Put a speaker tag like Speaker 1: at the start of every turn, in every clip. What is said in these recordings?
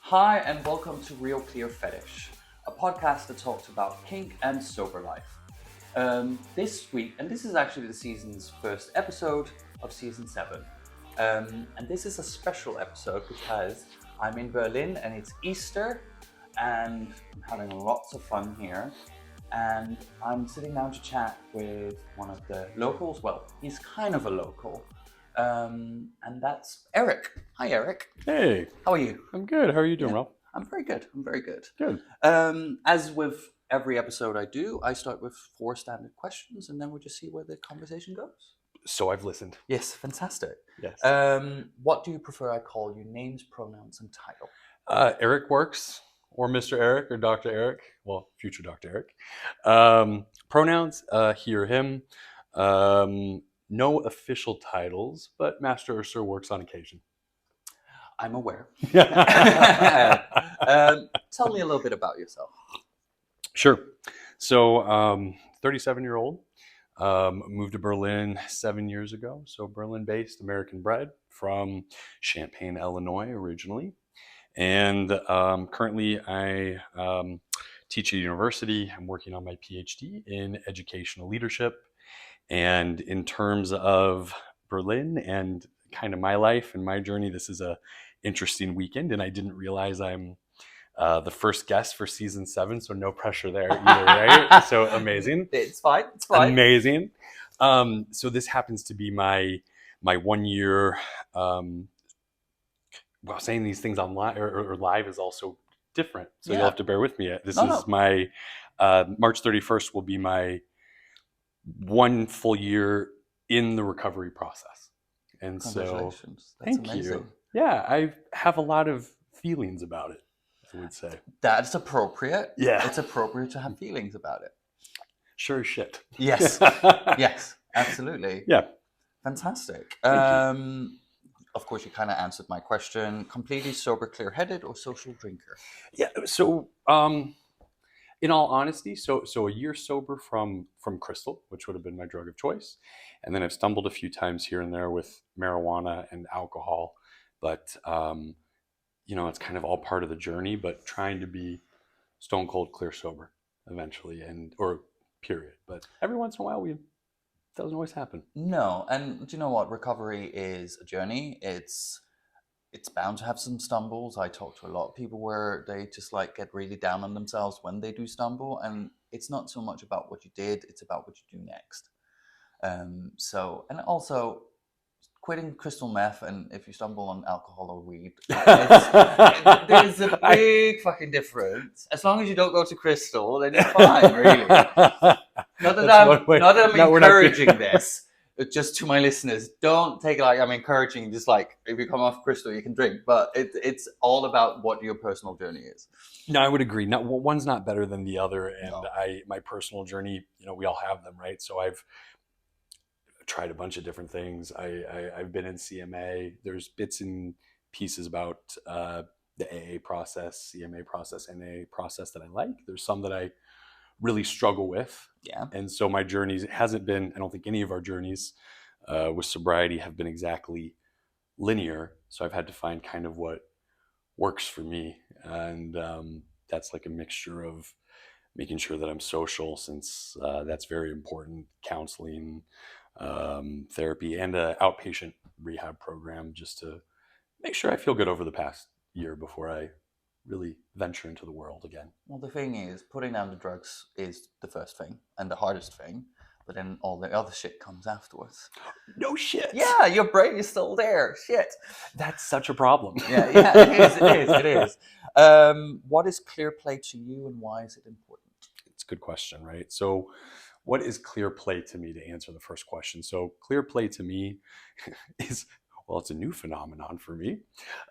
Speaker 1: Hi, and welcome to RealClearFetish, a podcast that talks about kink and sober life. This week, and this is actually the season's first episode of season 7. And this is a special episode because I'm in Berlin and it's Easter, and I'm having lots of fun here. And I'm sitting down to chat with one of the locals. Well, he's kind of a local. And that's Erik. Hi, Erik.
Speaker 2: Hey.
Speaker 1: How are you?
Speaker 2: I'm good. How are you doing, Ralph?
Speaker 1: I'm very good.
Speaker 2: Good.
Speaker 1: As with every episode I do, I start with 4 standard questions, and then we'll just see where the conversation goes.
Speaker 2: So I've listened.
Speaker 1: Yes, fantastic.
Speaker 2: Yes.
Speaker 1: What do you prefer I call you? Names, pronouns, and title?
Speaker 2: Erik works, or Mr. Erik, or Dr. Erik. Well, future Dr. Erik. Pronouns, he or him. No official titles, but Master or Sir works on occasion.
Speaker 1: I'm aware. Tell me a little bit about yourself.
Speaker 2: Sure. So, 37-year-old. Moved to Berlin 7 years ago. So Berlin-based, American bred, from Champaign, Illinois originally. And currently I teach at a university. I'm working on my PhD in educational leadership. And in terms of Berlin and kind of my life and my journey, this is a interesting weekend. And I didn't realize I'm the first guest for season 7, so no pressure there either, right? So amazing.
Speaker 1: It's fine.
Speaker 2: Amazing. So this happens to be my 1 year. Well, saying these things online or live is also different, so you'll have to bear with me. This is my March 31st will be my 1 full year in the recovery process, and so
Speaker 1: thank you.
Speaker 2: Yeah, I have a lot of feelings about it, I would say.
Speaker 1: That's appropriate.
Speaker 2: Yeah.
Speaker 1: It's appropriate to have feelings about it.
Speaker 2: Sure as shit.
Speaker 1: Yes. Yes, absolutely.
Speaker 2: Yeah.
Speaker 1: Fantastic.
Speaker 2: Thank you.
Speaker 1: Of course, you kind of answered my question. Completely sober, clear-headed, or social drinker?
Speaker 2: Yeah, so in all honesty, so a year sober from crystal, which would have been my drug of choice. And then I've stumbled a few times here and there with marijuana and alcohol. But it's kind of all part of the journey, but trying to be stone cold clear sober eventually, or period. But every once in a while, it doesn't always happen.
Speaker 1: No, and do you know what? Recovery is a journey. It's bound to have some stumbles. I talk to a lot of people where they just get really down on themselves when they do stumble, and it's not so much about what you did; it's about what you do next. And also quitting crystal meth, and if you stumble on alcohol or weed, there's a big fucking difference. As long as you don't go to crystal, then you're fine, really. Not that I'm encouraging this. Just to my listeners, don't take it like I'm encouraging. Just if you come off crystal, you can drink, but it's all about what your personal journey is.
Speaker 2: No, I would agree. One's not better than the other, and my personal journey, we all have them, right? So I've tried a bunch of different things. I've been in CMA. There's bits and pieces about the AA process, CMA process, NA process that I like. There's some that I really struggle with.
Speaker 1: Yeah.
Speaker 2: And so my journey hasn't been, I don't think any of our journeys with sobriety have been exactly linear. So I've had to find kind of what works for me. And that's a mixture of making sure that I'm social, since that's very important, counseling, therapy, and an outpatient rehab program, just to make sure I feel good over the past year before I really venture into the world again.
Speaker 1: Well, the thing is, putting down the drugs is the first thing and the hardest thing, but then all the other shit comes afterwards.
Speaker 2: No shit.
Speaker 1: Yeah, your brain is still there. Shit.
Speaker 2: That's such a problem.
Speaker 1: Yeah, it is. What is clear play to you, and why is it important?
Speaker 2: It's a good question, right? So what is clear play to me, to answer the first question? So clear play to me is, well, it's a new phenomenon for me.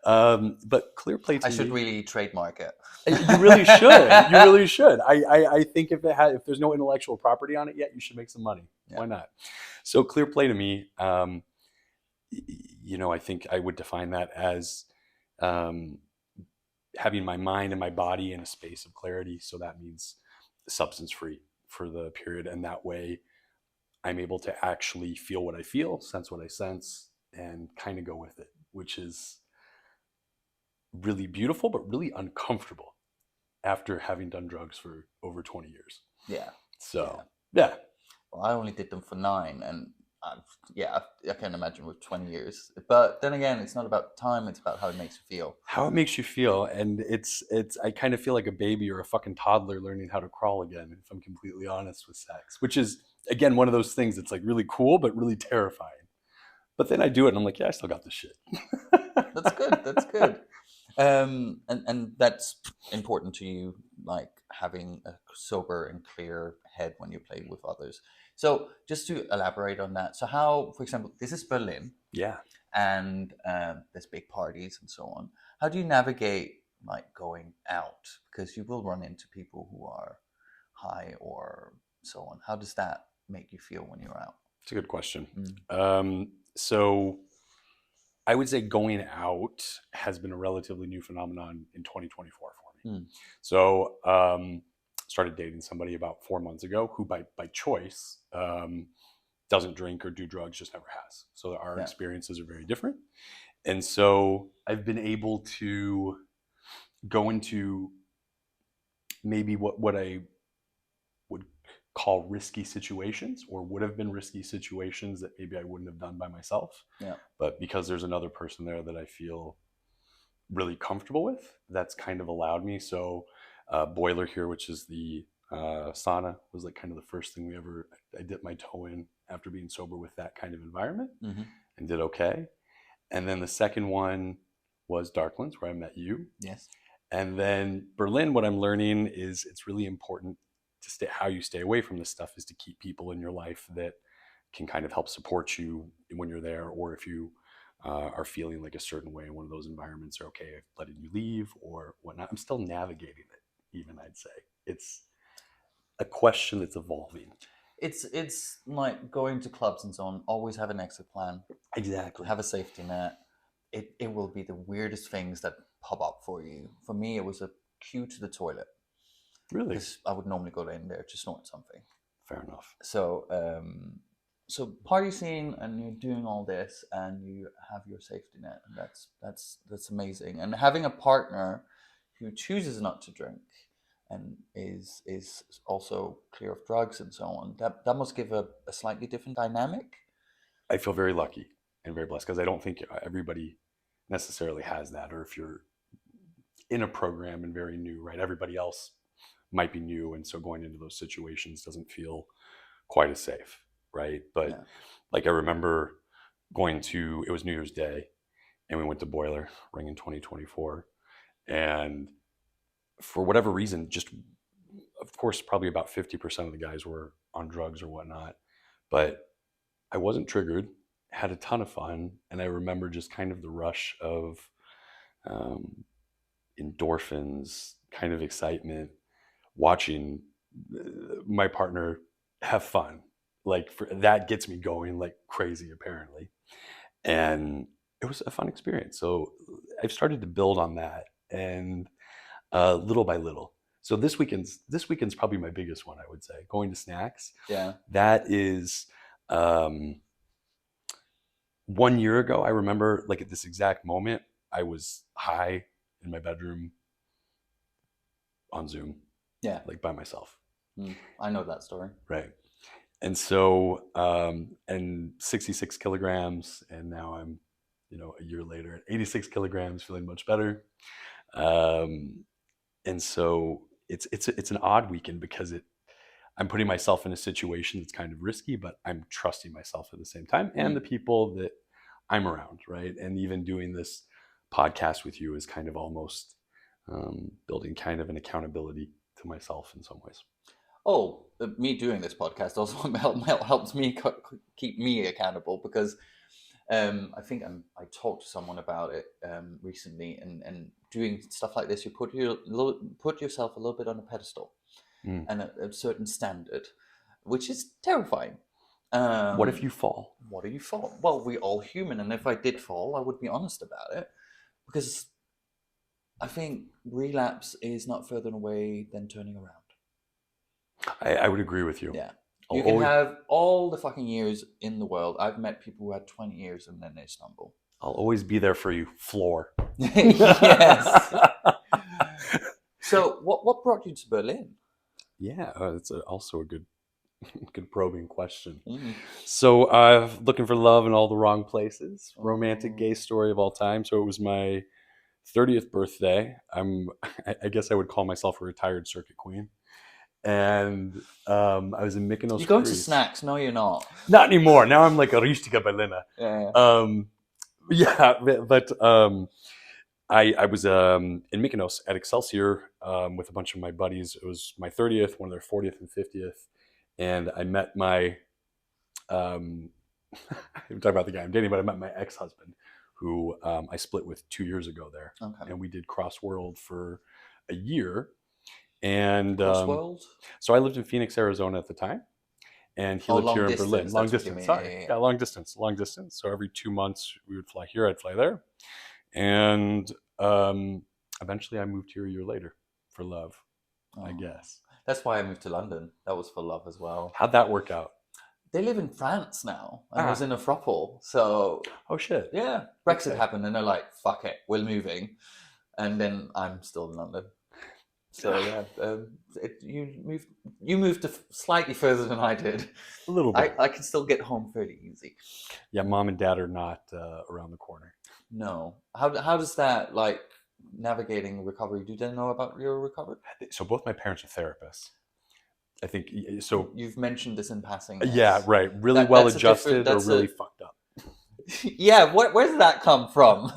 Speaker 2: But clear play to me...
Speaker 1: I should really trademark it.
Speaker 2: You really should. You really should. I think if there's no intellectual property on it yet, you should make some money. Yeah. Why not? So clear play to me, I think I would define that as having my mind and my body in a space of clarity. So that means substance free for the period. And that way I'm able to actually feel what I feel, sense what I sense, and kind of go with it, which is really beautiful, but really uncomfortable after having done drugs for over 20 years.
Speaker 1: Yeah.
Speaker 2: So, yeah.
Speaker 1: Well, I only did them for 9, and I can imagine with 20 years. But then again, it's not about time; it's about how it makes you feel.
Speaker 2: How it makes you feel, and it's I kind of feel like a baby or a fucking toddler learning how to crawl again, if I'm completely honest with sex, which is again one of those things that's like really cool but really terrifying. But then I do it and I'm like, yeah, I still got this shit.
Speaker 1: That's good. That's good. And that's important to you, like having a sober and clear head when you play with others. So just to elaborate on that, so how, for example, this is Berlin,
Speaker 2: Yeah.
Speaker 1: and there's big parties and so on. How do you navigate like going out, because you will run into people who are high or so on? How does that make you feel when you're out?
Speaker 2: It's a good question.
Speaker 1: Mm.
Speaker 2: So I would say going out has been a relatively new phenomenon in 2024 for me.
Speaker 1: Mm.
Speaker 2: So started dating somebody about 4 months ago who by choice doesn't drink or do drugs, just never has. So our
Speaker 1: Yeah.
Speaker 2: experiences are very different. And so I've been able to go into maybe what I would call risky situations, or would have been risky situations that maybe I wouldn't have done by myself.
Speaker 1: Yeah.
Speaker 2: But because there's another person there that I feel really comfortable with, that's kind of allowed me. So Boiler here, which is the sauna, was like kind of the first thing I dipped my toe in after being sober with that kind of environment,
Speaker 1: Mm-hmm.
Speaker 2: and did okay. And then the second one was Darklands, where I met you.
Speaker 1: Yes.
Speaker 2: And then Berlin, what I'm learning is it's really important to stay, how you stay away from this stuff is to keep people in your life that can kind of help support you when you're there, or if you are feeling like a certain way in one of those environments, are okay letting you leave or whatnot. I'm still navigating it, even, I'd say. It's a question that's evolving.
Speaker 1: It's like going to clubs and so on. Always have an exit plan.
Speaker 2: Exactly.
Speaker 1: Have a safety net. It will be the weirdest things that pop up for you. For me, it was a queue to the toilet,
Speaker 2: Really?
Speaker 1: because I would normally go in there to snort something.
Speaker 2: Fair enough.
Speaker 1: So so party scene, and you're doing all this, and you have your safety net, and that's amazing. And having a partner who chooses not to drink and is also clear of drugs and so on, that must give a slightly different dynamic.
Speaker 2: I feel very lucky and very blessed, because I don't think everybody necessarily has that. Or if you're in a program and very new, right? Everybody else might be new, and so going into those situations doesn't feel quite as safe, right? But
Speaker 1: Yeah.
Speaker 2: like I remember going to, it was New Year's Day, and we went to Boiler Ring in 2024, and for whatever reason, just of course probably about 50% of the guys were on drugs or whatnot, but I wasn't triggered, had a ton of fun, and I remember just kind of the rush of um, endorphins, kind of excitement, watching my partner have fun. Like that gets me going like crazy, apparently. And it was a fun experience. So I've started to build on that, and little by little. So this weekend's probably my biggest one, I would say. Going to snacks.
Speaker 1: Yeah.
Speaker 2: That is 1 year ago. I remember like at this exact moment, I was high in my bedroom on Zoom,
Speaker 1: Yeah.
Speaker 2: like by myself.
Speaker 1: I know that story.
Speaker 2: Right. And so, and 66 kilograms, and now I'm, a year later at 86 kilograms, feeling much better. And so it's an odd weekend, because I'm putting myself in a situation that's kind of risky, but I'm trusting myself at the same time, and the people that I'm around, right? And even doing this podcast with you is kind of almost building kind of an accountability to myself in some ways.
Speaker 1: Oh, me doing this podcast also helps me keep me accountable, because I think I talked to someone about it recently, and doing stuff like this, you put yourself a little bit on a pedestal and a certain standard, which is terrifying.
Speaker 2: What if you fall?
Speaker 1: What if you fall? Well, we're all human, and if I did fall, I would be honest about it, because I think relapse is not further away than turning around.
Speaker 2: I would agree with you.
Speaker 1: Yeah.
Speaker 2: I'll
Speaker 1: You can
Speaker 2: always,
Speaker 1: have all the fucking years in the world. I've met people who had 20 years and then they stumble.
Speaker 2: I'll always be there for you, floor.
Speaker 1: Yes. So what brought you to Berlin?
Speaker 2: Yeah, it's also a good probing question.
Speaker 1: Mm.
Speaker 2: So looking for love in all the wrong places. Romantic gay story of all time. So it was my 30th birthday. I guess I would call myself a retired circuit queen. And I was in Mykonos,
Speaker 1: You're going to
Speaker 2: Greece.
Speaker 1: snacks? No, you're not.
Speaker 2: Not anymore. Now I'm like a richtige Berliner.
Speaker 1: Yeah.
Speaker 2: But I was in Mykonos at Excelsior with a bunch of my buddies. It was my 30th, one of their 40th and 50th. And I met my, I'm talking about the guy I'm dating, but I met my ex-husband who I split with 2 years ago there.
Speaker 1: Okay.
Speaker 2: And we did cross-world for a year. And
Speaker 1: Crossworld?
Speaker 2: so I lived in Phoenix, Arizona at the time. And he lived here in Berlin. Long distance, sorry. Yeah, long distance. So every 2 months we would fly here, I'd fly there. And eventually I moved here a year later for love, I guess.
Speaker 1: That's why I moved to London. That was for love as well.
Speaker 2: How'd that work out?
Speaker 1: They live in France now. I was in a throuple. So,
Speaker 2: oh, shit.
Speaker 1: Yeah. Brexit happened and they're like, fuck it, we're moving. And then I'm still in London. So, yeah, you moved slightly further than I did.
Speaker 2: A little bit.
Speaker 1: I can still get home fairly easy.
Speaker 2: Yeah, mom and dad are not around the corner.
Speaker 1: No. How does that, like, navigating recovery, do they know about your recovery?
Speaker 2: So both my parents are therapists. I think so.
Speaker 1: You've mentioned this in passing.
Speaker 2: Yeah, right. Really well adjusted or really fucked up.
Speaker 1: Yeah, where did that come from?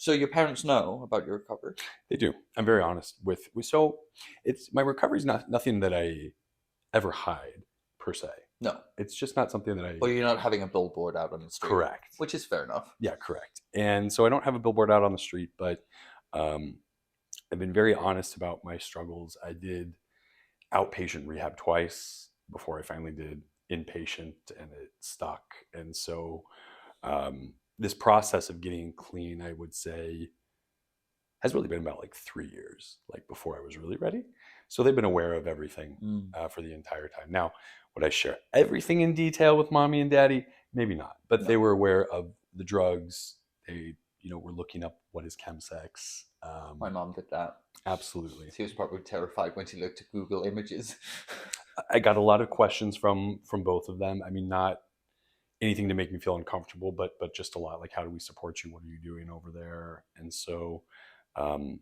Speaker 1: So your parents know about your recovery?
Speaker 2: They do. I'm very honest with. So it's my recovery is nothing that I ever hide per se.
Speaker 1: No,
Speaker 2: it's just not something that I.
Speaker 1: Well, you're not having a billboard out on the street.
Speaker 2: Correct.
Speaker 1: Which is fair enough.
Speaker 2: Yeah, correct. And so I don't have a billboard out on the street, but I've been very honest about my struggles. I did outpatient rehab twice before I finally did inpatient, and it stuck. And so this process of getting clean, I would say, has really been about like 3 years, like before I was really ready. So they've been aware of everything for the entire time. Now, would I share everything in detail with mommy and daddy? Maybe not, but they were aware of the drugs. They, were looking up what is chemsex.
Speaker 1: My mom did that.
Speaker 2: Absolutely.
Speaker 1: She was probably terrified when she looked at Google Images.
Speaker 2: I got a lot of questions from both of them. I mean, not anything to make me feel uncomfortable, but just a lot like, how do we support you? What are you doing over there? And so I'm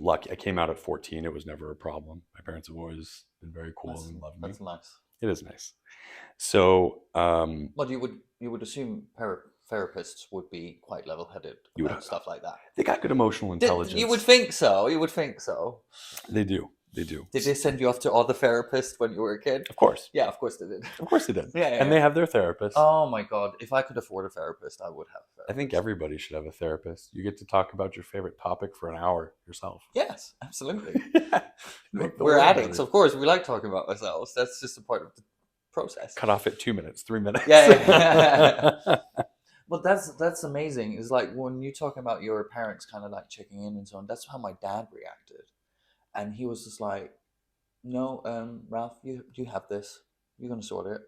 Speaker 2: lucky. I came out at 14. It was never a problem. My parents have always been very cool and loved me.
Speaker 1: That's nice.
Speaker 2: It is nice. So,
Speaker 1: well, you would assume therapists would be quite level-headed about stuff like that.
Speaker 2: They got good emotional intelligence.
Speaker 1: You would think so.
Speaker 2: They do. Did
Speaker 1: they send you off to all the therapists when you were a kid?
Speaker 2: Of course.
Speaker 1: Yeah, of course they did.
Speaker 2: Of course they did.
Speaker 1: Yeah.
Speaker 2: And they have their therapist.
Speaker 1: Oh my God. If I could afford a therapist, I would have a therapist.
Speaker 2: I think everybody should have a therapist. You get to talk about your favorite topic for an hour yourself.
Speaker 1: Yes, absolutely. We're addicts, of course. We like talking about ourselves. That's just a part of the process.
Speaker 2: Cut off at 2 minutes, 3 minutes.
Speaker 1: Yeah. Well, that's amazing. It's like when you talk about your parents kind of like checking in and so on, that's how my dad reacted. And he was just like, no, Ralph, you have this. You're going to sort it.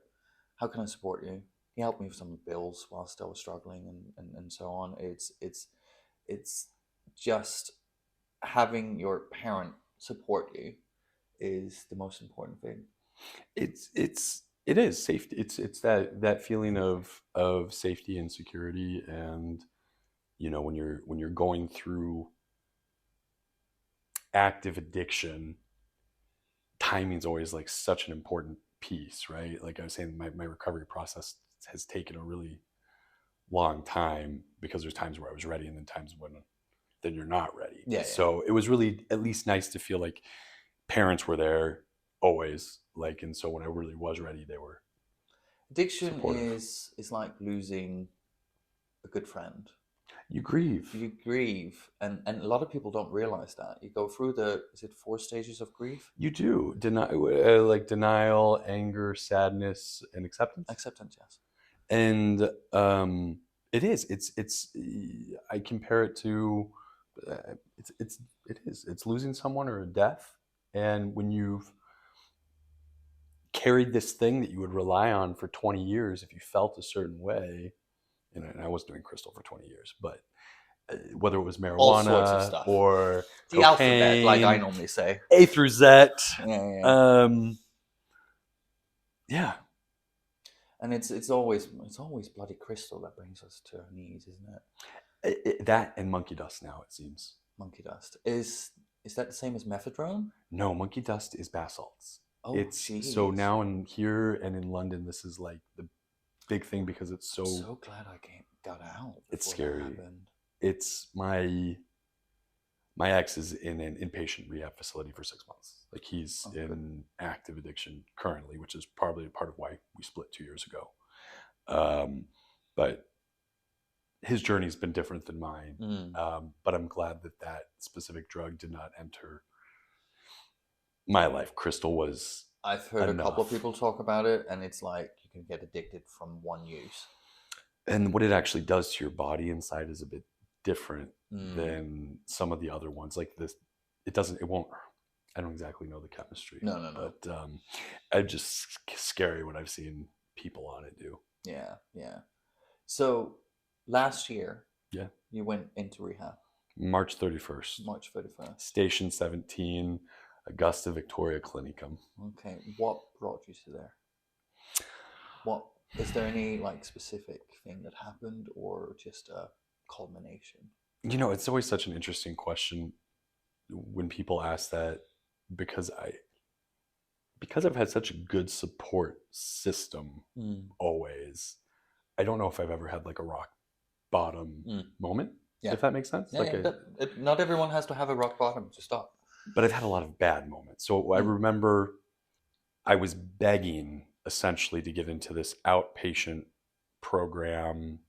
Speaker 1: How can I support you? He helped me with some bills whilst I was struggling and so on. It's just having your parent support you is the most important thing.
Speaker 2: It is safety. It's that feeling of safety and security, and when you're going through active addiction, timing's always like such an important piece, right? Like I was saying, my recovery process has taken a really long time because there's times where I was ready and then times when then you're not ready.
Speaker 1: Yeah.
Speaker 2: So it was really at least nice to feel like parents were there always, like, and so when I really was ready, they were
Speaker 1: addiction
Speaker 2: supportive.
Speaker 1: is like losing a good friend.
Speaker 2: You grieve,
Speaker 1: and a lot of people don't realize that. You go through is it 4 stages of grief?
Speaker 2: You do. Denial, anger, sadness, and acceptance.
Speaker 1: Yes.
Speaker 2: And it is. It's. I compare it to. It's losing someone or a death, and when you've carried this thing that you would rely on for 20 years if you felt a certain way. And I was doing crystal for 20 years, but whether it was
Speaker 1: All sorts of
Speaker 2: marijuana
Speaker 1: stuff.
Speaker 2: or
Speaker 1: The alphabet, like I
Speaker 2: cocaine,
Speaker 1: normally say.
Speaker 2: A through Z.
Speaker 1: Yeah.
Speaker 2: Yeah.
Speaker 1: And it's always bloody crystal that brings us to our knees, isn't it?
Speaker 2: That and monkey dust now, it seems.
Speaker 1: Monkey dust. Is that the same as mephedrone?
Speaker 2: No, monkey dust is basalts.
Speaker 1: Oh, geez.
Speaker 2: So now in here and in London, this is like the big thing because it's
Speaker 1: I'm so glad I got out.
Speaker 2: It's scary. It's my ex is in an inpatient rehab facility for 6 months. Like he's in active addiction currently, which is probably part of why we split 2 years ago. But his journey's been different than mine. But I'm glad that specific drug did not enter my life. Crystal was.
Speaker 1: I've heard a couple of people talk about it, and it's like you can get addicted from one use.
Speaker 2: And what it actually does to your body inside is a bit different than some of the other ones. Like this, it won't. I don't exactly know the chemistry.
Speaker 1: No.
Speaker 2: But it's just scary what I've seen people on it do.
Speaker 1: Yeah. So last year,
Speaker 2: yeah,
Speaker 1: you went into rehab.
Speaker 2: March 31st. Station 17, Augusta Victoria Clinicum.
Speaker 1: Okay, what brought you to there? What is there any like specific thing that happened, or just a culmination?
Speaker 2: You know, it's always such an interesting question when people ask that, because I've had such a good support system always. I don't know if I've ever had like a rock bottom moment, if that makes sense.
Speaker 1: Not everyone has to have a rock bottom to stop.
Speaker 2: But I've had a lot of bad moments. So I remember I was begging essentially to get into this outpatient program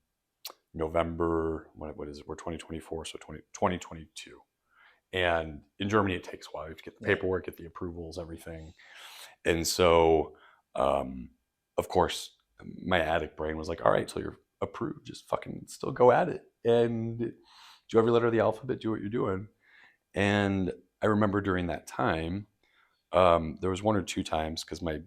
Speaker 2: November, what is it? We're 2024, so 2022. And in Germany, it takes a while. You have to get the paperwork, get the approvals, everything. And so, of course, my addict brain was like, all right, till you're approved, just fucking still go at it. And do every letter of the alphabet, do what you're doing. And I remember during that time, there was 1 or 2 times, because my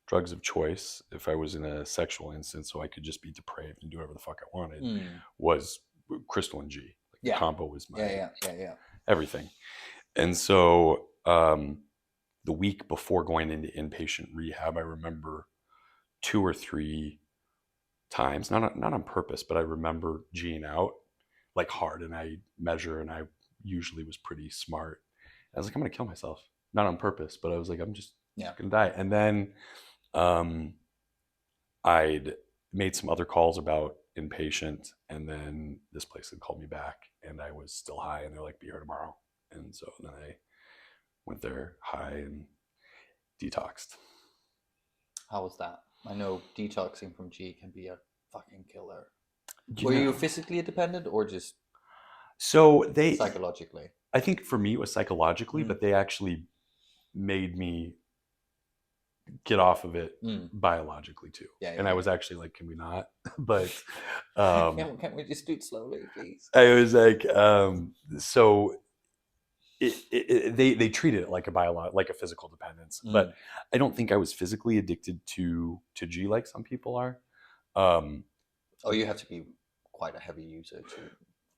Speaker 2: drugs of choice, if I was in a sexual instance, so I could just be depraved and do whatever the fuck I wanted, was crystal and G. The combo was my everything. And so the week before going into inpatient rehab, I remember 2 or 3 times, not on purpose, but I remember G'ing out like hard, and I measure, and I usually was pretty smart. I was like, I'm gonna kill myself, not on purpose, but I was like, I'm just gonna die. And then I'd made some other calls about inpatient, and then this place had called me back, and I was still high, and they're like, be here tomorrow. And so then I went there high and detoxed. How
Speaker 1: was that? I know detoxing from G can be a fucking killer. Were you physically dependent, or just psychologically?
Speaker 2: I think for me it was psychologically, but they actually made me get off of it biologically too. I was actually like, can we not? But
Speaker 1: can't we just do it slowly, please?
Speaker 2: I was like, so they treated it like like a physical dependence, but I don't think I was physically addicted to G like some people are.
Speaker 1: You have to be quite a heavy user to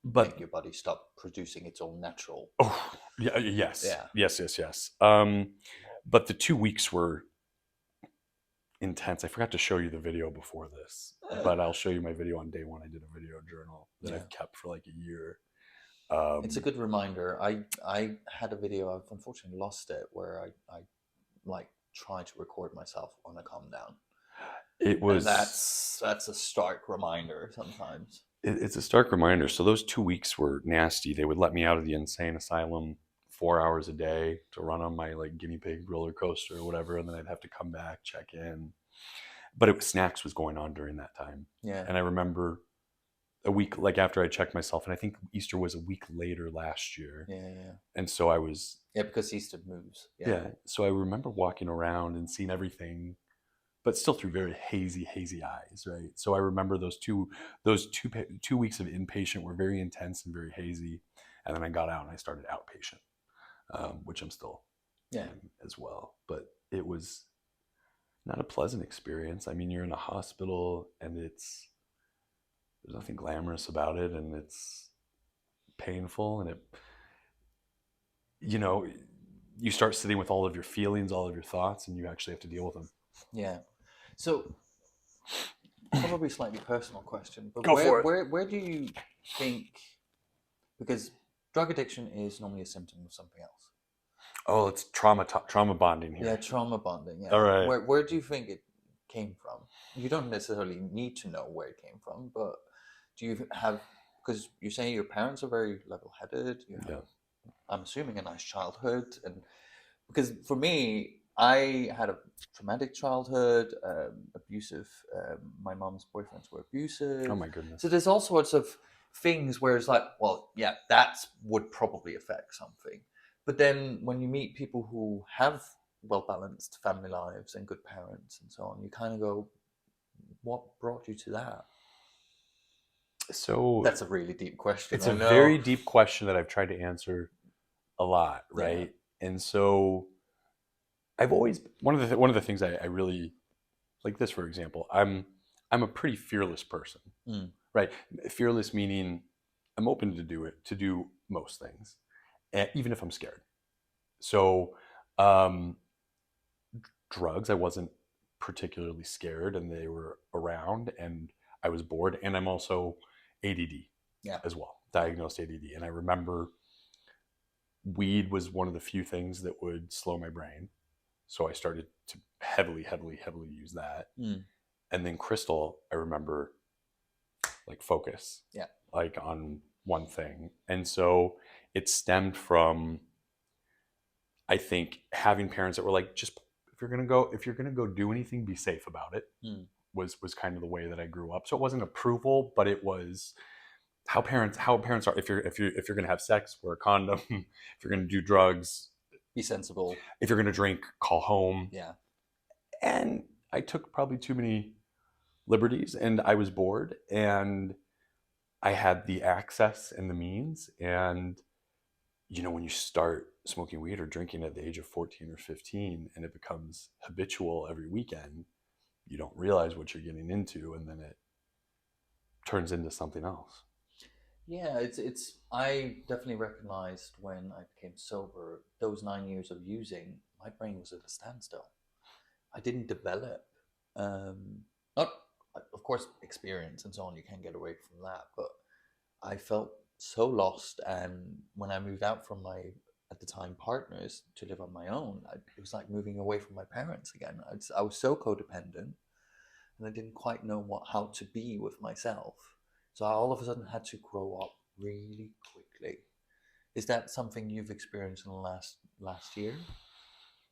Speaker 1: make your body stop producing its own natural.
Speaker 2: Oh, yeah, yes. But the 2 weeks were intense. I forgot to show you the video before this, but I'll show you my video on day 1. I did a video journal that I've kept for like a year.
Speaker 1: It's a good reminder. I had a video, I've unfortunately lost it, where I like tried to record myself on a calm down.
Speaker 2: It was,
Speaker 1: and that's a stark reminder sometimes.
Speaker 2: It's a stark reminder. So those 2 weeks were nasty. They would let me out of the insane asylum 4 hours a day to run on my like guinea pig roller coaster or whatever, and then I'd have to come back, check in. But snacks was going on during that time.
Speaker 1: Yeah.
Speaker 2: And I remember a week like after I checked myself, and I think Easter was a week later last year.
Speaker 1: Yeah.
Speaker 2: And so I was
Speaker 1: because Easter moves.
Speaker 2: Yeah. So I remember walking around and seeing everything, but still through very hazy eyes, right? So I remember those two weeks of inpatient were very intense and very hazy, and then I got out and I started outpatient, which I'm still in as well. But it was not a pleasant experience. I mean, you're in a hospital and there's nothing glamorous about it, and it's painful, and you know, you start sitting with all of your feelings, all of your thoughts, and you actually have to deal with them.
Speaker 1: Yeah. So probably slightly personal question, but
Speaker 2: Go for it.
Speaker 1: where do you think, because drug addiction is normally a symptom of something else.
Speaker 2: Oh, it's trauma bonding here.
Speaker 1: Yeah, trauma bonding. Yeah.
Speaker 2: All right.
Speaker 1: Where do you think it came from? You don't necessarily need to know where it came from, but do you have, because you're saying your parents are very level-headed, you have,
Speaker 2: Yeah.
Speaker 1: I'm assuming, a nice childhood, and because for me, I had a traumatic childhood, abusive. My mom's boyfriends were abusive.
Speaker 2: Oh my goodness.
Speaker 1: So there's all sorts of things where it's like, well, yeah, that would probably affect something. But then when you meet people who have well balanced family lives and good parents and so on, you kind of go, what brought you to that?
Speaker 2: So
Speaker 1: That's a really deep question.
Speaker 2: it's a very deep question that I've tried to answer a lot, right? Yeah. And so I've always one of the things I really like this, for example. I'm a pretty fearless person, right? Fearless meaning I'm open to do most things, even if I'm scared. So drugs, I wasn't particularly scared, and they were around, and I was bored, and I'm also ADD as well, diagnosed ADD. And I remember weed was one of the few things that would slow my brain. So I started to heavily use that. And then crystal, I remember, like, focus, like on one thing. And so it stemmed from, I think, having parents that were like, just if you're gonna go do anything, be safe about it. Was kind of the way that I grew up. So it wasn't approval, but it was how parents are. If you're gonna have sex, wear a condom. If you're gonna do drugs,
Speaker 1: be sensible.
Speaker 2: If you're gonna drink, call home.
Speaker 1: Yeah.
Speaker 2: And I took probably too many liberties, and I was bored, and I had the access and the means. And when you start smoking weed or drinking at the age of 14 or 15, and it becomes habitual every weekend, you don't realize what you're getting into, and then it turns into something else.
Speaker 1: Yeah, it's. I definitely recognized when I became sober, those 9 years of using, my brain was at a standstill. I didn't develop, not, of course, experience and so on. You can't get away from that, but I felt so lost. And when I moved out from my, at the time, partners to live on my own, it was like moving away from my parents again. I was so codependent, and I didn't quite know how to be with myself. So I all of a sudden had to grow up really quickly. Is that something you've experienced in the last year?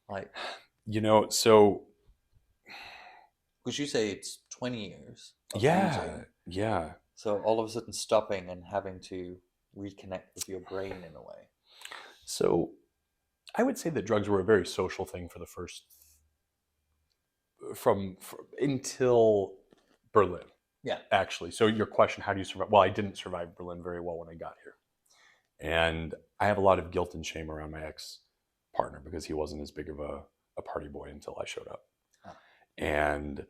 Speaker 1: Like,
Speaker 2: so
Speaker 1: because you say it's 20 years of
Speaker 2: yeah,
Speaker 1: using.
Speaker 2: Yeah.
Speaker 1: So all of a sudden stopping and having to reconnect with your brain in a way.
Speaker 2: So I would say that drugs were a very social thing for the first, until Berlin.
Speaker 1: Yeah.
Speaker 2: Actually. So your question, how do you survive? Well, I didn't survive Berlin very well when I got here. And I have a lot of guilt and shame around my ex-partner because he wasn't as big of a party boy until I showed up. And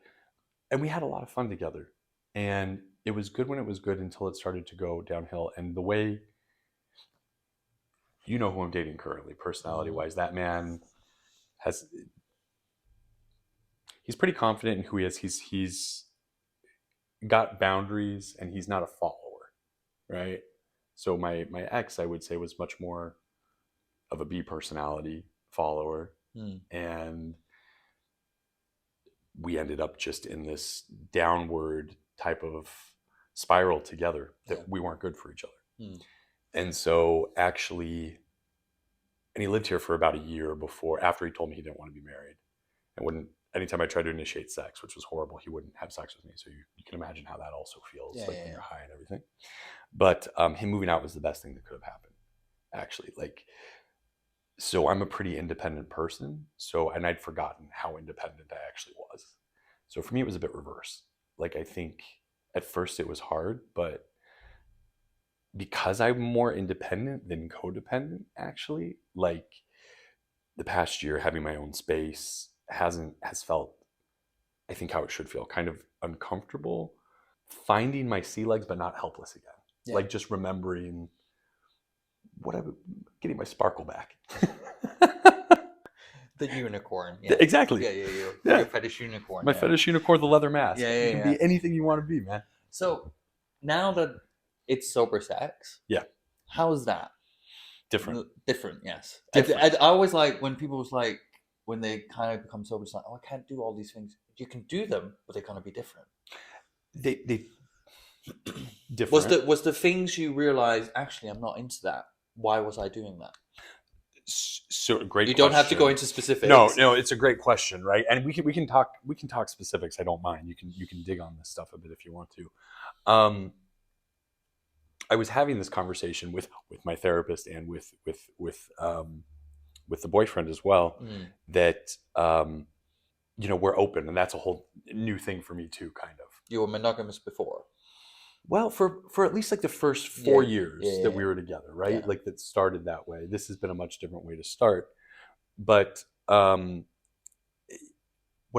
Speaker 2: we had a lot of fun together. And it was good when it was good until it started to go downhill. And the way, who I'm dating currently, personality-wise, that man he's pretty confident in who he is. He's got boundaries, and he's not a follower, right? So my ex, I would say, was much more of a B personality, follower. And we ended up just in this downward type of spiral together that we weren't good for each other. And so actually, and he lived here for about a year after he told me he didn't want to be married. And anytime I tried to initiate sex, which was horrible, he wouldn't have sex with me. So you can imagine how that also feels, when you're high and everything. But him moving out was the best thing that could have happened, actually. So I'm a pretty independent person. And I'd forgotten how independent I actually was. So for me, it was a bit reverse. I think at first it was hard, but because I'm more independent than codependent, actually, the past year, having my own space has felt I think how it should feel, kind of uncomfortable, finding my sea legs, but not helpless again.
Speaker 1: Yeah.
Speaker 2: Like just remembering getting my sparkle back.
Speaker 1: The unicorn. Yeah.
Speaker 2: Exactly.
Speaker 1: Yeah. Your fetish unicorn.
Speaker 2: My fetish unicorn, the leather mask.
Speaker 1: Yeah,
Speaker 2: You can be anything you want to be, man.
Speaker 1: So now that it's sober sex,
Speaker 2: yeah,
Speaker 1: how's that?
Speaker 2: Different,
Speaker 1: yes.
Speaker 2: Different.
Speaker 1: I always like when people was like, when they kind of become sober, it's like, oh, I can't do all these things. You can do them, but they're gonna be different.
Speaker 2: They different.
Speaker 1: Was the things you realized, actually I'm not into that? Why was I doing that?
Speaker 2: So great.
Speaker 1: You don't have to go into specifics.
Speaker 2: No, it's a great question, right? And we can talk specifics. I don't mind. You can dig on this stuff a bit if you want to. I was having this conversation with my therapist and with the boyfriend as well. That we're open, and that's a whole new thing for me too. Kind of.
Speaker 1: You were monogamous before.
Speaker 2: Well, for at least like the first 4 years that we were together, right?
Speaker 1: Yeah.
Speaker 2: Like that started that way. This has been a much different way to start. But what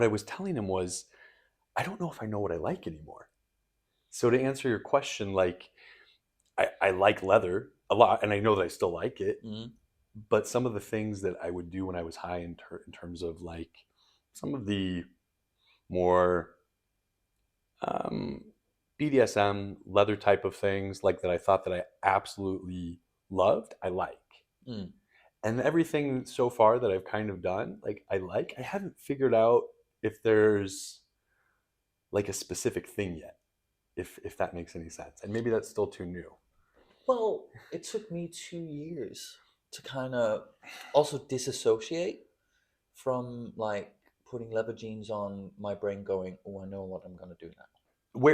Speaker 2: I was telling him was, I don't know if I know what I like anymore. So to answer your question, like I like leather a lot, and I know that I still like it. But some of the things that I would do when I was high in terms of like some of the more BDSM leather type of things, like that I thought that I absolutely loved, I like. And everything so far that I've kind of done, like I haven't figured out if there's like a specific thing yet, if that makes any sense. And maybe that's still too new.
Speaker 1: Well, it took me 2 years to kind of also disassociate from like putting leather jeans on, my brain going, oh, I know what I'm going to do now.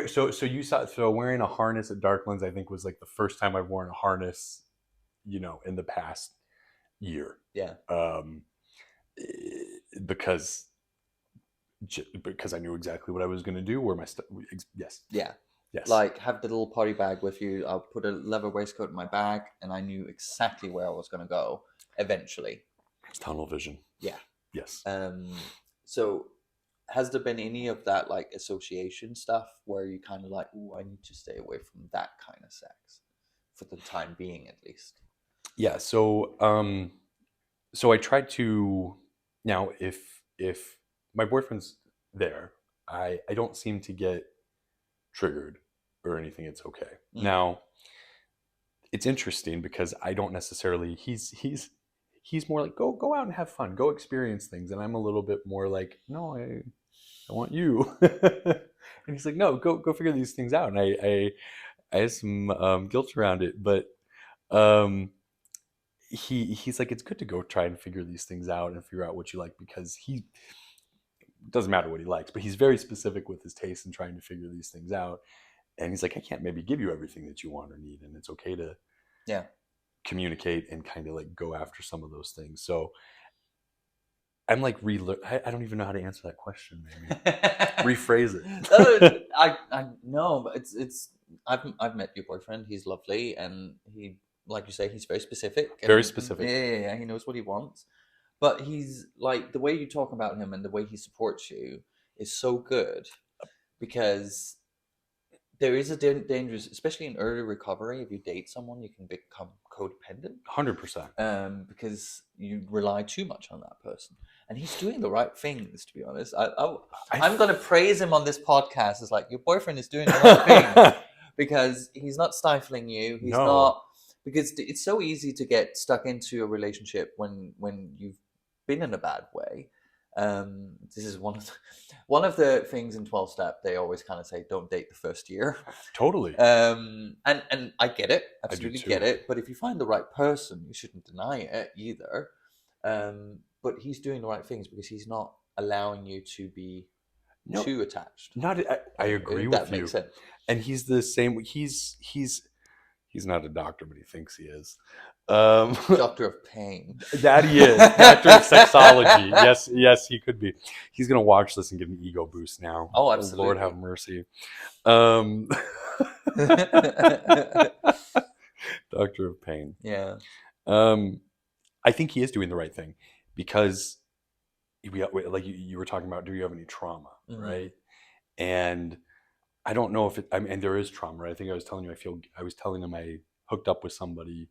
Speaker 2: So wearing a harness at Darklands, I think, was like the first time I've worn a harness, in the past year.
Speaker 1: Yeah.
Speaker 2: Because I knew exactly what I was going to do, where my stuff. Yes.
Speaker 1: Yeah.
Speaker 2: Yes.
Speaker 1: Like have the little party bag with you. I'll put a leather waistcoat in my bag, and I knew exactly where I was going to go eventually.
Speaker 2: Tunnel vision.
Speaker 1: Yeah.
Speaker 2: Yes.
Speaker 1: So has there been any of that like association stuff where you kind of like, oh, I need to stay away from that kind of sex for the time being, at least?
Speaker 2: Yeah. So I tried to, now if my boyfriend's there, I don't seem to get triggered or anything. It's okay. Now it's interesting because I don't necessarily, he's more like, go out and have fun, go experience things, and I'm a little bit more like, no, I want you. And he's like, no, go figure these things out. And I have some guilt around it, but he's like, it's good to go try and figure these things out and figure out what you like, because he doesn't matter what he likes, but he's very specific with his taste and trying to figure these things out. And he's like, I can't maybe give you everything that you want or need, and it's okay to communicate and kind of like go after some of those things. So I'm like, I don't even know how to answer that question. Maybe rephrase it.
Speaker 1: I know, but it's I've met your boyfriend. He's lovely, and he, like you say, he's very specific.
Speaker 2: Very specific.
Speaker 1: Yeah. He knows what he wants. But he's like, the way you talk about him and the way he supports you is so good, because there is a dangerous, especially in early recovery, if you date someone, you can become codependent.
Speaker 2: 100%.
Speaker 1: Because you rely too much on that person. And he's doing the right things, to be honest. I'm going to praise him on this podcast. It's like, your boyfriend is doing the right thing, because he's not stifling you. He's not, because it's so easy to get stuck into a relationship when you've been in a bad way. This is one of the things in 12-step. They always kind of say, don't date the first year.
Speaker 2: Totally.
Speaker 1: And I get it, absolutely get it. But if you find the right person, you shouldn't deny it either. But he's doing the right things, because he's not allowing you to be too attached.
Speaker 2: I agree with you. That makes sense. And he's the same. He's not a doctor, but he thinks he is.
Speaker 1: Doctor of pain.
Speaker 2: That he is. Doctor of sexuality. Yes, he could be. He's going to watch this and give an ego boost now.
Speaker 1: Oh, absolutely.
Speaker 2: Lord have mercy. Doctor of pain.
Speaker 1: Yeah.
Speaker 2: I think he is doing the right thing, because like you were talking about, do you have any trauma,
Speaker 1: Mm-hmm.
Speaker 2: right? And I don't know if it, I mean, and there is trauma, right? I think I was telling him I hooked up with somebody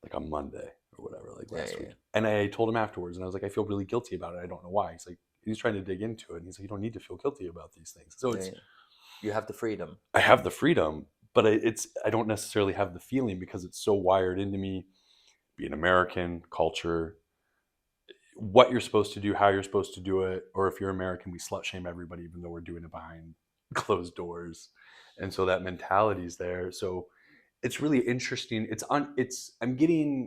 Speaker 2: like on Monday or whatever, like
Speaker 1: Yeah,
Speaker 2: last
Speaker 1: yeah,
Speaker 2: week. And I told him afterwards, and I was like, I feel really guilty about it. I don't know why. He's trying to dig into it. And he's like, you don't need to feel guilty about these things. So
Speaker 1: yeah, yeah. You have the freedom.
Speaker 2: I have the freedom, but I don't necessarily have the feeling because it's so wired into me, being American, culture, what you're supposed to do, how you're supposed to do it. Or if you're American, we slut shame everybody, even though we're doing it behind closed doors. And so that mentality is there. So it's really interesting. I'm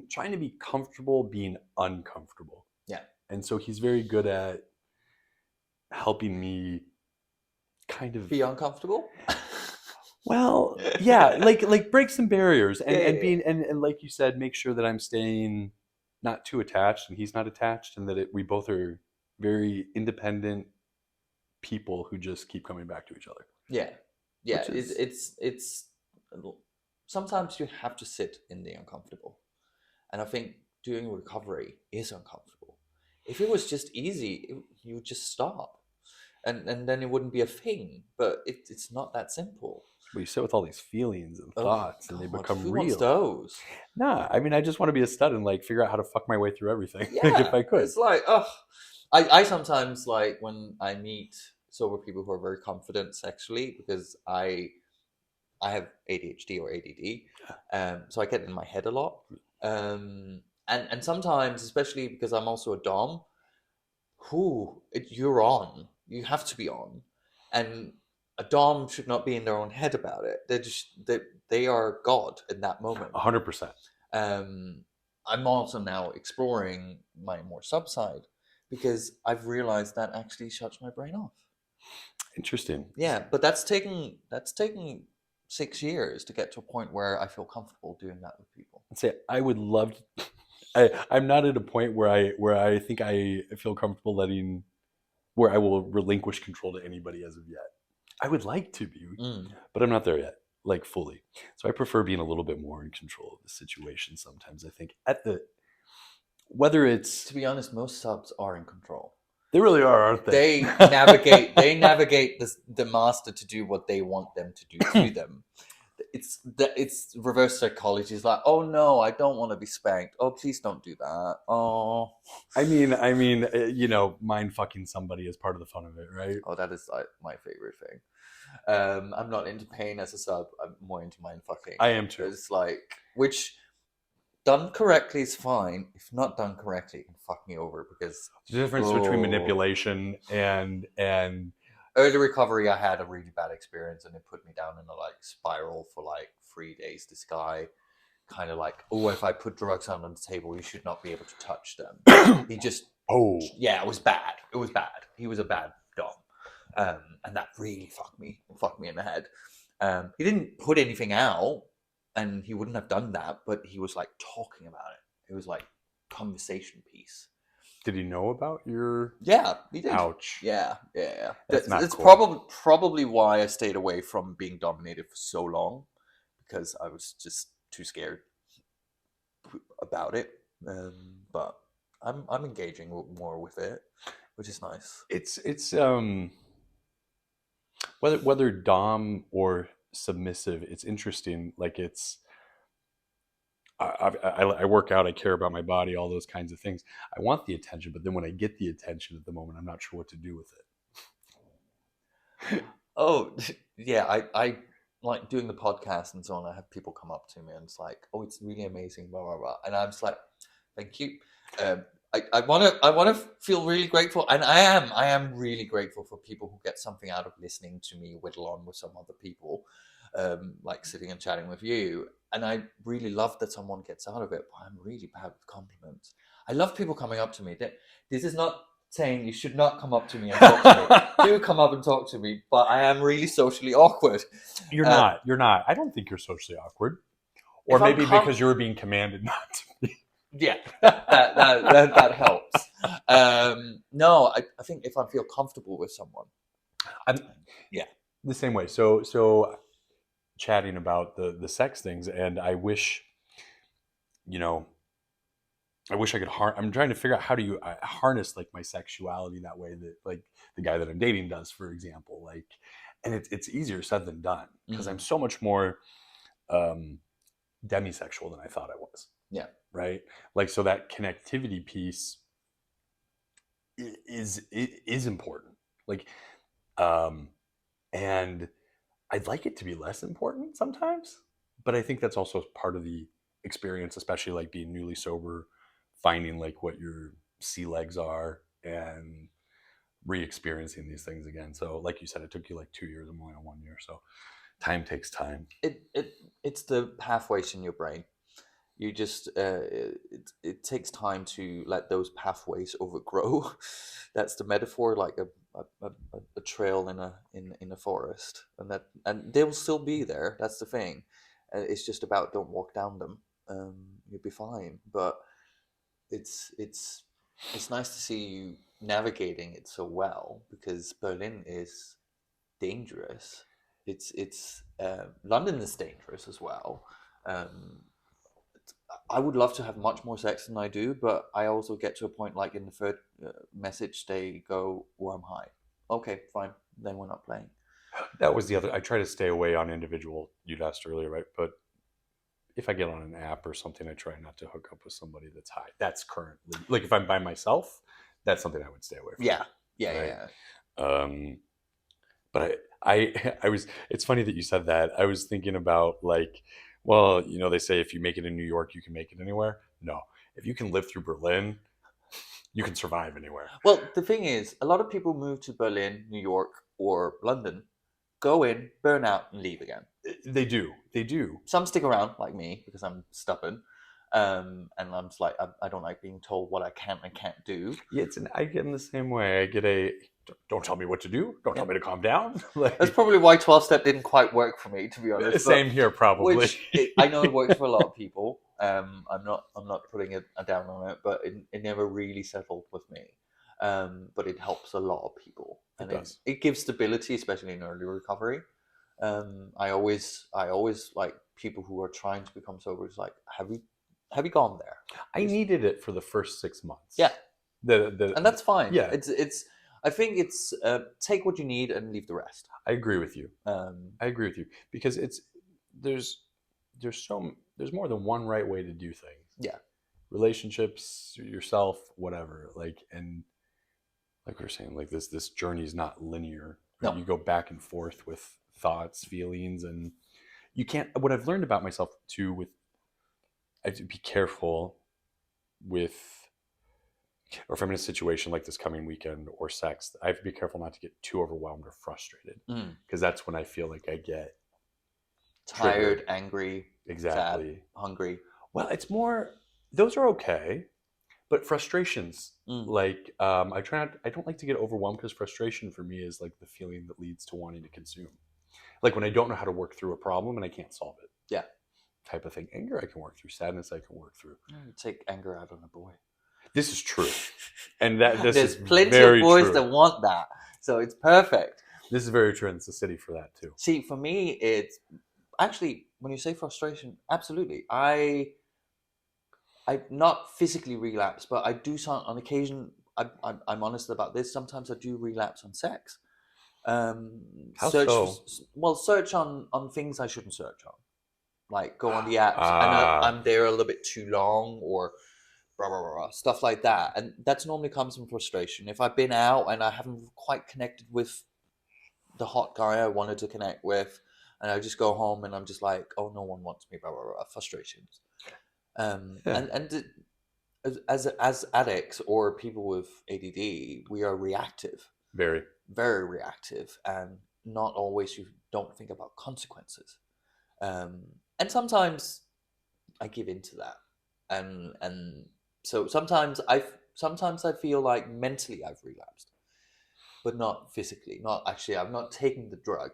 Speaker 2: trying to be comfortable being uncomfortable.
Speaker 1: Yeah.
Speaker 2: And so he's very good at helping me kind of,
Speaker 1: Be uncomfortable.
Speaker 2: well, yeah, like break some barriers
Speaker 1: Yeah,
Speaker 2: and
Speaker 1: yeah,
Speaker 2: being and like you said, make sure that I'm staying not too attached and he's not attached, and that we both are very independent people who just keep coming back to each other.
Speaker 1: yeah, yeah.
Speaker 2: Which is
Speaker 1: It's sometimes you have to sit in the uncomfortable, and I think doing recovery is uncomfortable. If it was just easy, you would just stop, and then it wouldn't be a thing. But it's not that simple.
Speaker 2: we sit with all these feelings and
Speaker 1: Oh
Speaker 2: thoughts and they
Speaker 1: God,
Speaker 2: become
Speaker 1: who wants
Speaker 2: real.
Speaker 1: those?
Speaker 2: Nah, I mean, I just want to be a stud and like figure out how to fuck my way through everything, like if
Speaker 1: Yeah,
Speaker 2: I could.
Speaker 1: it's like, oh, I sometimes like when I meet sober people who are very confident sexually because I have ADHD or ADD, so I get in my head a lot, and sometimes, especially because I'm also a dom, you're on, you have to be on, and a dom should not be in their own head about it. They are God in that moment.
Speaker 2: 100%.
Speaker 1: Um, I'm also now exploring my more sub side because I've realized that actually shuts my brain off.
Speaker 2: Interesting.
Speaker 1: Yeah, but that's taken 6 years to get to a point where I feel comfortable doing that with people.
Speaker 2: I'd say I would love to, I'm not at a point where I think I feel comfortable letting where I will relinquish control to anybody as of yet. I would like to be,
Speaker 1: Mm.
Speaker 2: but I'm not there yet, like fully. So I prefer being a little bit more in control of the situation sometimes. I think at the whether it's
Speaker 1: To be honest, most subs are in control.
Speaker 2: they really are, aren't they?
Speaker 1: They navigate the master to do what they want them to do to them. It's reverse psychology. It's like, oh no, I don't want to be spanked. Oh, please don't do that. Oh,
Speaker 2: Mind fucking somebody is part of the fun of it, right?
Speaker 1: oh, that is like my favorite thing. I'm not into pain as a sub. I'm more into mind fucking.
Speaker 2: I am too.
Speaker 1: It's like, which done correctly is fine. If not done correctly, it can fuck me over because
Speaker 2: The difference between manipulation and
Speaker 1: early recovery, I had a really bad experience and it put me down in a like spiral for like 3 days. This guy kind of like, oh, if I put drugs on the table, you should not be able to touch them. He just, yeah, it was bad. It was bad. He was a bad dom, and that really fucked me in the head. He didn't put anything out, and he wouldn't have done that, but he was like talking about it. It was like conversation piece.
Speaker 2: Did he know about your?
Speaker 1: Yeah, he did.
Speaker 2: Ouch.
Speaker 1: Yeah, yeah, yeah.
Speaker 2: That's
Speaker 1: cool. Probably why I stayed away from being dominated for so long, because I was just too scared about it. But I'm engaging more with it, which is nice.
Speaker 2: It's whether dom or submissive, it's interesting. Like I work out, I care about my body, all those kinds of things. I want the attention, but then when I get the attention at the moment, I'm not sure what to do with
Speaker 1: it. Oh, yeah, I like doing the podcast and so on. I have people come up to me and it's like, oh, it's really amazing, blah blah blah, and I'm just like, thank you. I want to feel really grateful, and I am really grateful for people who get something out of listening to me whittle on with some other people, like sitting and chatting with you. And I really love that someone gets out of it. But I'm really bad with compliments. I love people coming up to me. This is not saying you should not come up to me and talk to me. Do come up and talk to me, but I am really socially awkward.
Speaker 2: You're not. I don't think you're socially awkward, or maybe because you were being commanded not to be.
Speaker 1: Yeah, that helps. No, I think if I feel comfortable with someone,
Speaker 2: yeah, the same way. So chatting about the sex things, and I wish, I wish I could I'm trying to figure out how do you harness like my sexuality that way that like the guy that I'm dating does, for example. Like, and it's easier said than done because I'm
Speaker 1: Mm.
Speaker 2: so much more um, demisexual than I thought I was.
Speaker 1: Yeah.
Speaker 2: Right. Like, so that connectivity piece is important. Like, um, and I'd like it to be less important sometimes, but I think that's also part of the experience, especially like being newly sober, finding like what your sea legs are and re-experiencing these things again. So, like you said, it took you like 2 years. I'm only on 1 year, so time takes time.
Speaker 1: It's the pathways in your brain. You just it takes time to let those pathways overgrow. That's the metaphor, like a trail in a forest, and they'll still be there. That's the thing. It's just about don't walk down them. You'll be fine. But it's it's it's nice to see you navigating it so well, because Berlin is dangerous. It's London is dangerous as well. Um, I would love to have much more sex than I do, but I also get to a point like in the third message they go, "Oh, I'm high." Okay, fine. Then we're not playing.
Speaker 2: That was the other. I try to stay away on individual. You'd asked earlier, right? But if I get on an app or something, I try not to hook up with somebody that's high. That's currently like if I'm by myself, that's something I would stay away from.
Speaker 1: Yeah, yeah,
Speaker 2: Right.
Speaker 1: yeah.
Speaker 2: Um, but I was. It's funny that you said that. I was thinking about like, well, they say if you make it in New York, you can make it anywhere. No, if you can live through Berlin, you can survive anywhere.
Speaker 1: Well, the thing is, a lot of people move to Berlin, New York, or London, go in, burn out, and leave again.
Speaker 2: They do. They do.
Speaker 1: Some stick around, like me, because I'm stubborn, and I'm just like I don't like being told what I can and can't do.
Speaker 2: Yeah, I get in the same way. I get a don't tell me what to do. Don't
Speaker 1: Yeah.
Speaker 2: tell me to calm down.
Speaker 1: That's
Speaker 2: Like
Speaker 1: probably why 12 step didn't quite work for me, to be honest. But
Speaker 2: same here, probably.
Speaker 1: I know it works for a lot of people. I'm not putting a down on it, but it never really settled with me. But it helps a lot of people,
Speaker 2: It
Speaker 1: and
Speaker 2: does.
Speaker 1: it gives stability, especially in early recovery. I always like people who are trying to become sober. It's like, have you gone there?
Speaker 2: I needed it for the first 6 months.
Speaker 1: Yeah,
Speaker 2: The
Speaker 1: and that's fine.
Speaker 2: yeah,
Speaker 1: It's. I think it's take what you need and leave the rest.
Speaker 2: I agree with you.
Speaker 1: Um,
Speaker 2: I agree with you because there's there's more than one right way to do things.
Speaker 1: yeah,
Speaker 2: Relationships, yourself, whatever. Like, and like we were saying, like this journey is not linear. Right?
Speaker 1: no,
Speaker 2: You go back and forth with thoughts, feelings, and you can't. What I've learned about myself too, with I have to be careful with, or if I'm in a situation like this coming weekend or sex, I have to be careful not to get too overwhelmed or frustrated because that's when I feel like I get
Speaker 1: tired,
Speaker 2: triggered.
Speaker 1: angry, sad,
Speaker 2: Exactly.
Speaker 1: hungry.
Speaker 2: Well, it's more, those are okay, but frustrations,
Speaker 1: Mm.
Speaker 2: like, I don't like to get overwhelmed because frustration for me is like the feeling that leads to wanting to consume. Like when I don't know how to work through a problem and I can't solve it.
Speaker 1: Yeah.
Speaker 2: Type of thing. Anger I can work through. Sadness I can work through.
Speaker 1: Take anger out on a boy.
Speaker 2: This is true. And this
Speaker 1: There's
Speaker 2: is
Speaker 1: plenty
Speaker 2: very
Speaker 1: of boys
Speaker 2: true.
Speaker 1: that want that, so it's perfect.
Speaker 2: This is very true, and it's a city for that too.
Speaker 1: See, for me, it's actually when you say frustration, absolutely. I not physically relapse, but I do on occasion. I'm honest about this. Sometimes I do relapse on sex.
Speaker 2: How
Speaker 1: Search
Speaker 2: so?
Speaker 1: search on things I shouldn't search on, like go on the apps and I'm there a little bit too long, or blah, blah, blah, blah, stuff like that. And that's normally comes from frustration. If I've been out and I haven't quite connected with the hot guy I wanted to connect with, and I just go home and I'm just like, oh, no one wants me, blah, blah, blah, frustrations.
Speaker 2: Yeah.
Speaker 1: And as addicts or people with ADD, we are reactive,
Speaker 2: Very.
Speaker 1: very reactive, and not always you don't think about consequences. And sometimes I give into that, and so sometimes I feel like mentally I've relapsed, but not physically. Not actually. I'm not taking the drug,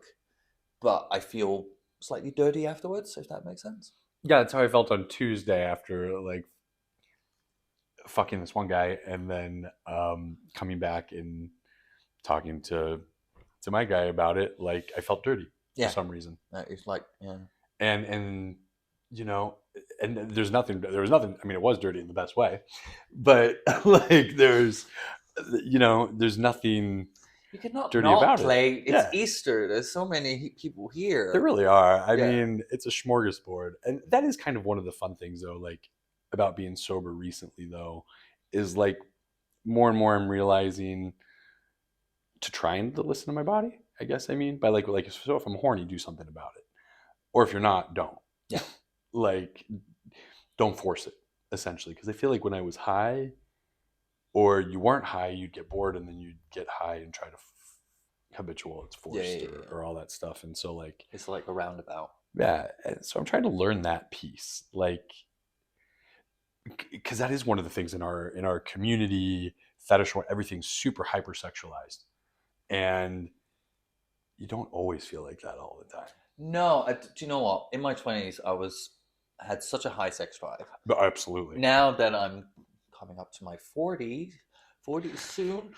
Speaker 1: but I feel slightly dirty afterwards. If that makes sense.
Speaker 2: Yeah, that's how I felt on Tuesday after like fucking this one guy, and then coming back and talking to my guy about it. Like I felt dirty for some reason,
Speaker 1: It's like, yeah,
Speaker 2: and you know and there was nothing. I mean, it was dirty in the best way, but like there's nothing
Speaker 1: You cannot
Speaker 2: dirty
Speaker 1: not
Speaker 2: about it.
Speaker 1: play. It's
Speaker 2: Yeah,
Speaker 1: Easter. There's so many people
Speaker 2: there
Speaker 1: here.
Speaker 2: really are. I
Speaker 1: Yeah.
Speaker 2: mean, it's a smorgasbord, and that is kind of one of the fun things, though. Like about being sober recently, though, is like more and more I'm realizing to try and listen to my body. I guess I mean by like so if I'm horny, do something about it, or if you're not, don't.
Speaker 1: Yeah.
Speaker 2: Like don't force it essentially because I feel like when I was high or you weren't high, you'd get bored and then you'd get high and try to habitual, it's forced or all that stuff. And so like
Speaker 1: it's like a roundabout.
Speaker 2: yeah, and so I'm trying to learn that piece, like because that is one of the things in our community, fetish, everything's super hypersexualized, and you don't always feel like that all the time.
Speaker 1: No, do you know what? In my 20s, had such a high sex drive.
Speaker 2: But absolutely.
Speaker 1: Now that I'm coming up to my 40s soon,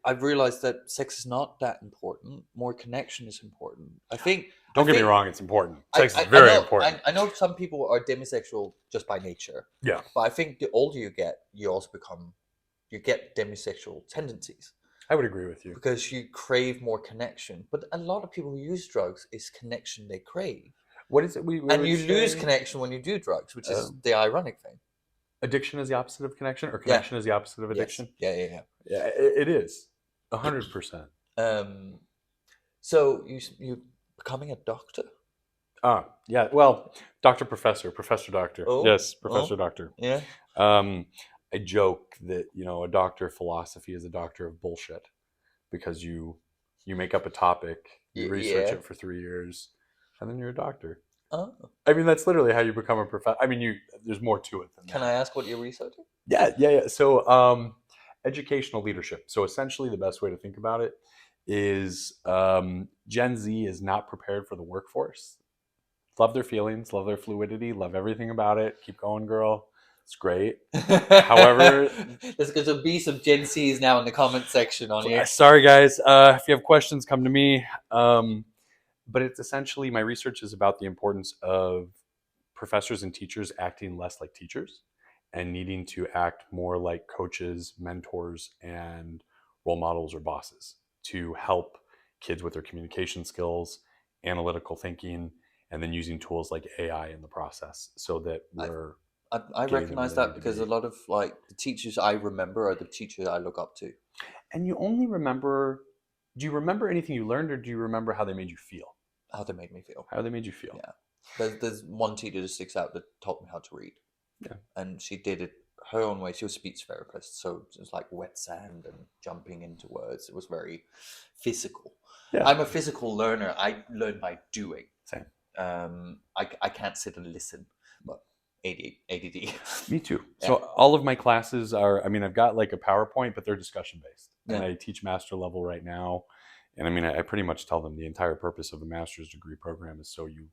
Speaker 1: I've realized that sex is not that important. More connection is important. I think.
Speaker 2: Don't get me wrong; it's important. Sex is very important.
Speaker 1: I know some people are demisexual just by nature.
Speaker 2: Yeah,
Speaker 1: but I think the older you get, you get demisexual tendencies.
Speaker 2: I would agree with you
Speaker 1: because you crave more connection. But a lot of people who use drugs is connection they crave.
Speaker 2: What is it?
Speaker 1: And you lose connection when you do drugs, which is the ironic thing.
Speaker 2: Addiction is the opposite of connection, or connection is the opposite of addiction.
Speaker 1: Yes.
Speaker 2: Yeah. It is 100%.
Speaker 1: So you becoming a doctor?
Speaker 2: Yeah. Well, Professor Doctor.
Speaker 1: Oh,
Speaker 2: yes, Professor Doctor.
Speaker 1: Yeah.
Speaker 2: I joke that a doctor of philosophy is a doctor of bullshit because you make up a topic, you research it for 3 years, and then you're a doctor.
Speaker 1: Oh.
Speaker 2: I mean, that's literally how you become a professor. I mean, there's more to it than that.
Speaker 1: Can I ask what you're researching?
Speaker 2: Yeah. So, educational leadership. So essentially, the best way to think about it is Gen Z is not prepared for the workforce. Love their feelings, love their fluidity, love everything about it. Keep going, girl. It's great. However,
Speaker 1: there's going to be some Gen Zs now in the comment section on here.
Speaker 2: Sorry, guys. If you have questions, come to me. But it's essentially my research is about the importance of professors and teachers acting less like teachers and needing to act more like coaches, mentors, and role models or bosses to help kids with their communication skills, analytical thinking, and then using tools like AI in the process so that we're...
Speaker 1: I recognize that because a lot of like the teachers I remember are the teachers I look up to.
Speaker 2: And you only remember, do you remember anything you learned or do you remember how they made you feel?
Speaker 1: How they made me feel.
Speaker 2: How they made you feel.
Speaker 1: Yeah. There's one teacher that sticks out that taught me how to read.
Speaker 2: Yeah.
Speaker 1: And she did it her own way. She was a speech therapist. So it was like wet sand and jumping into words. It was very physical. Yeah. I'm a physical learner. I learn by doing.
Speaker 2: Same.
Speaker 1: I can't sit and listen, but ADD.
Speaker 2: Me too. Yeah. So all of my classes are, I mean, I've got like a PowerPoint, but they're discussion based. Yeah. And I teach master level right now. And I mean, I pretty much tell them the entire purpose of a master's degree program is so you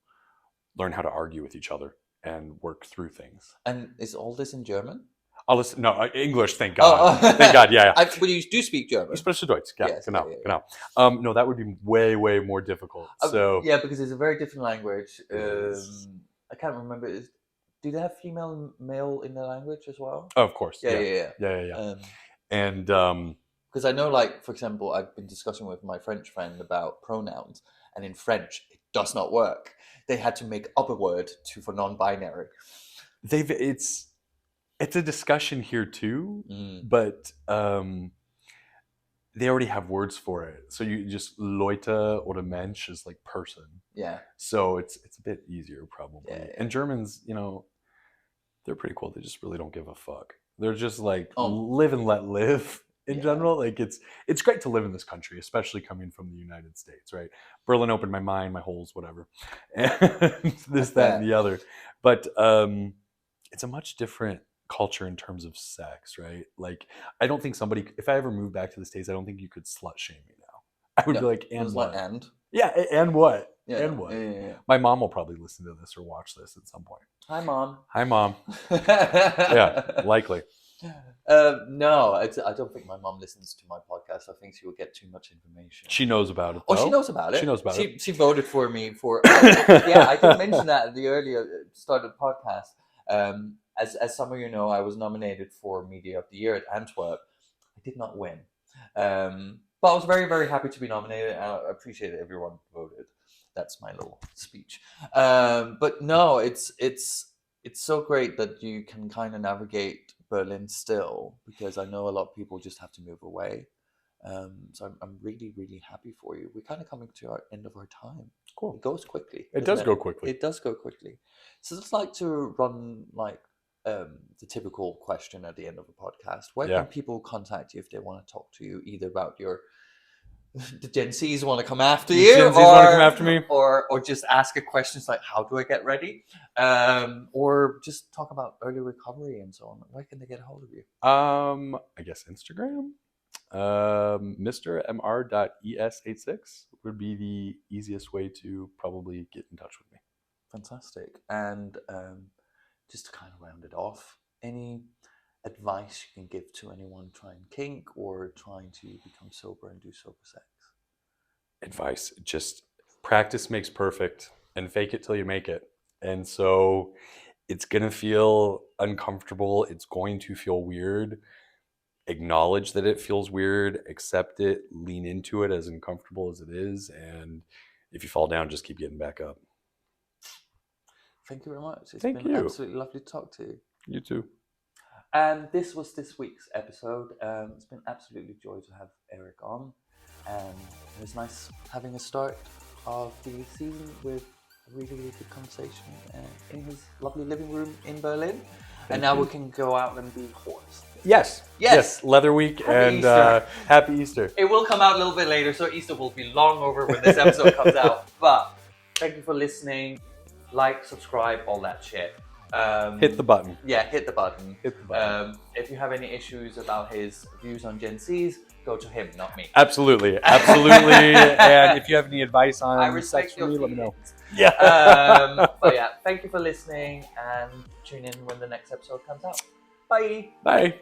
Speaker 2: learn how to argue with each other and work through things.
Speaker 1: And is all this in German?
Speaker 2: I'll listen. No, English. Thank God. Thank God. Yeah.
Speaker 1: But you do speak German.
Speaker 2: Ich spreche Deutsch. Yeah. Yes, genau. No, that would be way more difficult. So
Speaker 1: yeah, because it's a very different language. I can't remember. Do they have female and male in their language as well?
Speaker 2: Oh, of course.
Speaker 1: Yeah.
Speaker 2: And
Speaker 1: because I know, like, for example, I've been discussing with my French friend about pronouns, and in French, it does not work. They had to make up a word for non-binary.
Speaker 2: It's a discussion here too, but they already have words for it. So you just Leute oder Mensch is like person.
Speaker 1: Yeah.
Speaker 2: So it's a bit easier probably.
Speaker 1: Yeah.
Speaker 2: And Germans, they're pretty cool. They just really don't give a fuck. They're just like live and let live in general. Like it's great to live in this country, especially coming from the United States, right? Berlin opened my mind, my holes, whatever. And this, that, and the other. But it's a much different culture in terms of sex, right? Like I don't think if I ever moved back to the States, I don't think you could slut shame me now. I would be like, and what? Yeah, and what?
Speaker 1: Yeah.
Speaker 2: And what?
Speaker 1: Yeah.
Speaker 2: My mom will probably listen to this or watch this at some point.
Speaker 1: Hi, Mom.
Speaker 2: Yeah, likely.
Speaker 1: No, I don't think my mom listens to my podcast. I think she will get too much information.
Speaker 2: She knows about it,
Speaker 1: Oh,
Speaker 2: though.
Speaker 1: she knows about it.
Speaker 2: She knows about it.
Speaker 1: She voted for me for. Yeah, I did mention that at the earlier start of the podcast. As some of you know, I was nominated for Media of the Year at Antwerp. I did not win, but I was very, very happy to be nominated. And I appreciate it. Everyone voted. That's my little speech. But no, it's so great that you can kind of navigate Berlin still, because I know a lot of people just have to move away. So I'm really, really happy for you. We're kind of coming to our end of our time.
Speaker 2: Cool.
Speaker 1: It goes quickly.
Speaker 2: It does go quickly.
Speaker 1: It does go quickly. So I'd like to run like the typical question at the end of a podcast. Where can people contact you if they want to talk to you, either about your the Gen Zs want to come after you,
Speaker 2: Gen Zs want to come after me,
Speaker 1: or just ask a questions like how do I get ready, or just talk about early recovery and so on. Where can they get a hold of you?
Speaker 2: I guess Instagram. Mr. Mr.es86 would be the easiest way to probably get in touch with me.
Speaker 1: Fantastic. And just to kind of round it off, any advice you can give to anyone trying kink or trying to become sober and do sober sex?
Speaker 2: Advice: just practice makes perfect, and fake it till you make it. And so it's gonna feel uncomfortable, it's going to feel weird. Acknowledge that it feels weird, accept it, lean into it as uncomfortable as it is, and if you fall down, just keep getting back up.
Speaker 1: Thank you very much. It's
Speaker 2: Thank
Speaker 1: been
Speaker 2: you.
Speaker 1: Absolutely lovely to talk to you.
Speaker 2: You too.
Speaker 1: And this was this week's episode. It's been absolutely a joy to have Erik on, and it was nice having a start of the season with a really, really good conversation in his lovely living room in Berlin. And now we can go out and be whores.
Speaker 2: Yes. Leather Week. Happy Easter. Happy Easter.
Speaker 1: It will come out a little bit later, so Easter will be long over when this episode comes out. But thank you for listening. Like, subscribe, all that shit.
Speaker 2: Hit the button.
Speaker 1: Yeah, hit the button.
Speaker 2: Hit the button.
Speaker 1: If you have any issues about his views on Gen Zs, go to him, not me.
Speaker 2: Absolutely. And if you have any advice on sex for me, let me know.
Speaker 1: Yeah. But yeah, thank you for listening, and tune in when the next episode comes out. Bye.
Speaker 2: Bye.